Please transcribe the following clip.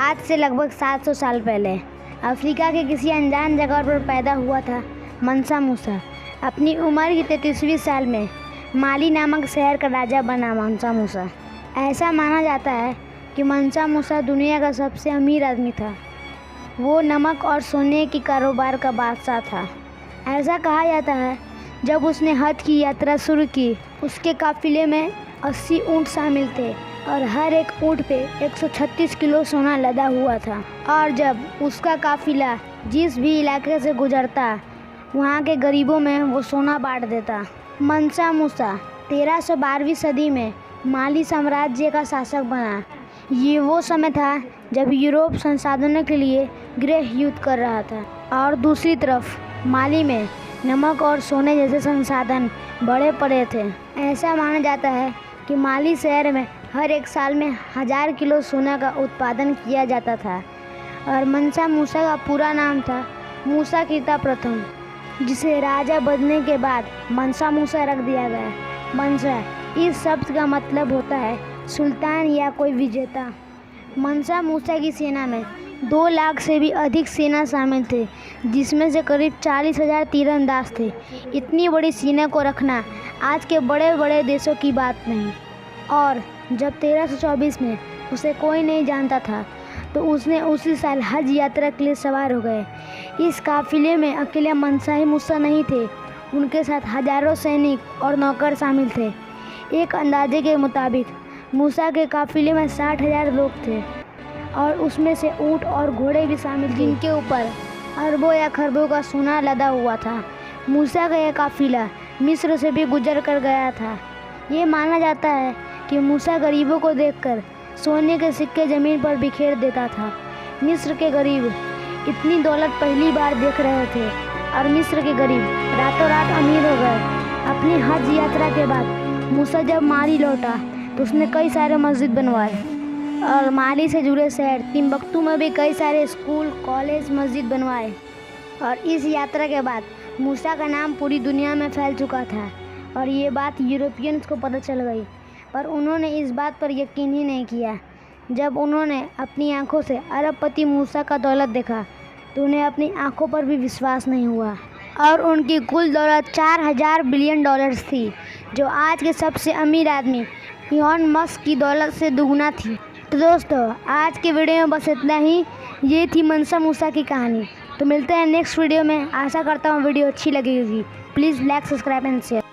आज से लगभग 700 साल पहले अफ्रीका के किसी अनजान जगह पर पैदा हुआ था मंसा मूसा। अपनी उम्र की 33वीं साल में माली नामक शहर का राजा बना मंसा मूसा। ऐसा माना जाता है कि मंसा मूसा दुनिया का सबसे अमीर आदमी था। वो नमक और सोने के कारोबार का बादशाह था। ऐसा कहा जाता है जब उसने हज की यात्रा शुरू की, उसके काफिले में 80 ऊँट शामिल थे और हर एक ऊँट पे 136 किलो सोना लदा हुआ था। और जब उसका काफिला जिस भी इलाके से गुजरता, वहाँ के गरीबों में वो सोना बांट देता। मंसा मूसा 1312वीं सदी में माली साम्राज्य का शासक बना। ये वो समय था जब यूरोप संसाधनों के लिए गृह युद्ध कर रहा था और दूसरी तरफ माली में नमक और सोने जैसे संसाधन बड़े पड़े थे। ऐसा माना जाता है कि माली शहर में हर एक साल में 1000 किलो सोना का उत्पादन किया जाता था। और मंसा मूसा का पूरा नाम था मूसा कीता प्रथम, जिसे राजा बनने के बाद मंसा मूसा रख दिया गया। मंसा इस शब्द का मतलब होता है सुल्तान या कोई विजेता। मंसा मूसा की सेना में 2 लाख से भी अधिक सेना शामिल थे, जिसमें से करीब 40,000 तीरंदाज थे। इतनी बड़ी सेना को रखना आज के बड़े बड़े देशों की बात नहीं। और जब 1324 में उसे कोई नहीं जानता था, तो उसने उसी साल हज यात्रा के लिए सवार हो गए। इस काफिले में अकेले मंसा ही मूसा नहीं थे, उनके साथ हजारों सैनिक और नौकर शामिल थे। एक अंदाजे के मुताबिक मूसा के काफिले में 60,000 लोग थे और उसमें से ऊँट और घोड़े भी शामिल थे, जिनके ऊपर अरबों या खरबों का सोना लदा हुआ था। मूसा का यह काफिला मिस्र से भी गुजर कर गया था। ये माना जाता है कि मूसा गरीबों को देखकर सोने के सिक्के ज़मीन पर बिखेर देता था। मिस्र के गरीब इतनी दौलत पहली बार देख रहे थे और मिस्र के गरीब रातों रात अमीर हो गए। अपनी हज यात्रा के बाद मूसा जब माली लौटा तो उसने कई सारे मस्जिद बनवाए और माली से जुड़े शहर तिम्बक्तू में भी कई सारे स्कूल, कॉलेज, मस्जिद बनवाए। और इस यात्रा के बाद मूसा का नाम पूरी दुनिया में फैल चुका था और ये बात यूरोपियंस को पता चल गई, पर उन्होंने इस बात पर यकीन ही नहीं किया। जब उन्होंने अपनी आंखों से अरबपति मूसा का दौलत देखा तो उन्हें अपनी आंखों पर भी विश्वास नहीं हुआ। और उनकी कुल दौलत 4000 बिलियन डॉलर्स थी, जो आज के सबसे अमीर आदमी इलॉन मस्क की दौलत से दुगुना थी। तो दोस्तों, आज के वीडियो में बस इतना ही। ये थी मंसा मूसा की कहानी। तो मिलते हैं नेक्स्ट वीडियो में। आशा करता हूँ वीडियो अच्छी लगेगी। Please like, subscribe and share.